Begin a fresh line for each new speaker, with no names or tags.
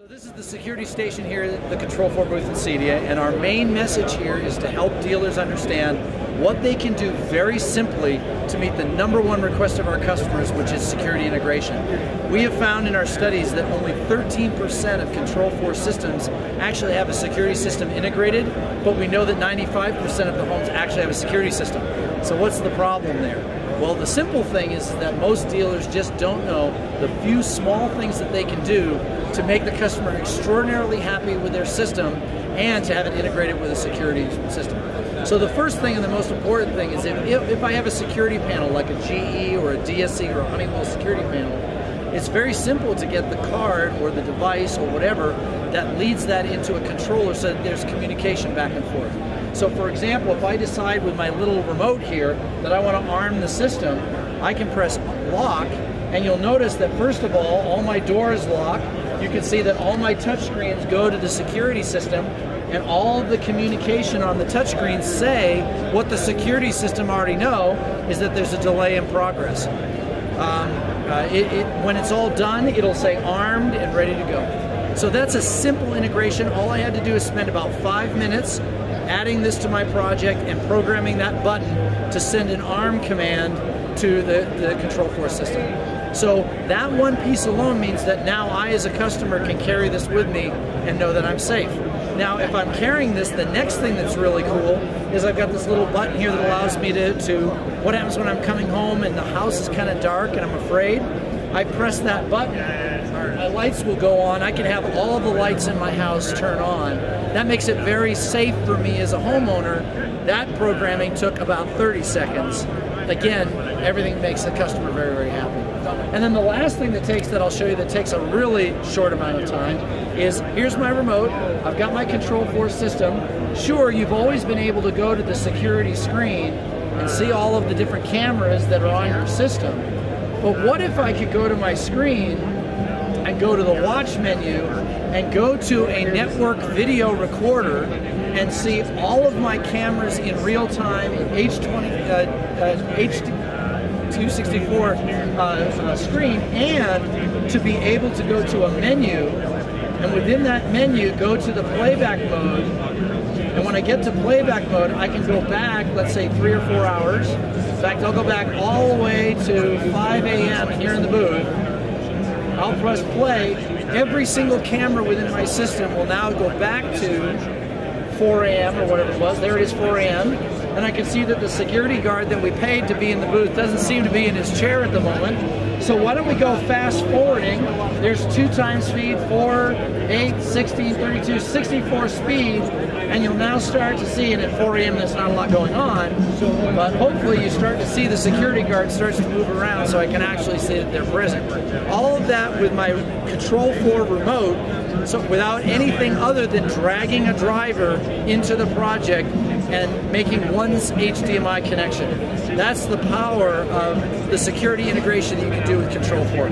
So this is the security station here at the Control4 booth in CEDIA, and our main message here is to help dealers understand what they can do very simply to meet the #1 request of our customers, which is security integration. We have found in our studies that only 13% of Control4 systems actually have a security system integrated, but we know that 95% of the homes actually have a security system. So what's the problem there? Well, the simple thing is that most dealers just don't know the few small things that they can do to make the customer extraordinarily happy with their system and to have it integrated with a security system. So the first thing and the most important thing is if I have a security panel like a GE or a DSC or a Honeywell security panel, it's very simple to get the card or the device or whatever that leads that into a controller so that there's communication back and forth. So for example, if I decide with my little remote here that I want to arm the system, I can press lock, and you'll notice that first of all my doors lock. You can see that all my touchscreens go to the security system, and all of the communication on the touchscreens say what the security system already know is that there's a delay in progress. When it's all done, it'll say armed and ready to go. So that's a simple integration. All I had to do is spend about 5 minutes adding this to my project and programming that button to send an arm command to the Control4 system. So that one piece alone means that now I as a customer can carry this with me and know that I'm safe. Now if I'm carrying this, the next thing that's really cool is I've got this little button here that allows me to what happens when I'm coming home and the house is kind of dark and I'm afraid. I press that button, my lights will go on. I can have all the lights in my house turn on. That makes it very safe for me as a homeowner. That programming took about 30 seconds. Again, everything makes the customer very, very happy. And then the last thing that I'll show you that takes a really short amount of time is here's my remote. I've got my Control4 system. Sure, you've always been able to go to the security screen and see all of the different cameras that are on your system. But what if I could go to my screen and go to the watch menu and go to a network video recorder and see all of my cameras in real time in H.264 screen, and to be able to go to a menu, and within that menu go to the playback mode. And when I get to playback mode, I can go back, let's say 3 or 4 hours. In fact, I'll go back all the way to 5 a.m. here in the booth. I'll press play. Every single camera within my system will now go back to 4 a.m. or whatever it was. There it is, 4 a.m. And I can see that the security guard that we paid to be in the booth doesn't seem to be in his chair at the moment. So why don't we go fast forwarding? There's 2 times speed, 4, 8, 16, 32, 64 speed, and you'll now start to see, and at 4 a.m. there's not a lot going on, but hopefully you start to see the security guard starts to move around so I can actually see that they're present. All of that with my Control4 remote, so without anything other than dragging a driver into the project and making one HDMI connection. That's the power of the security integration that you can do with Control4.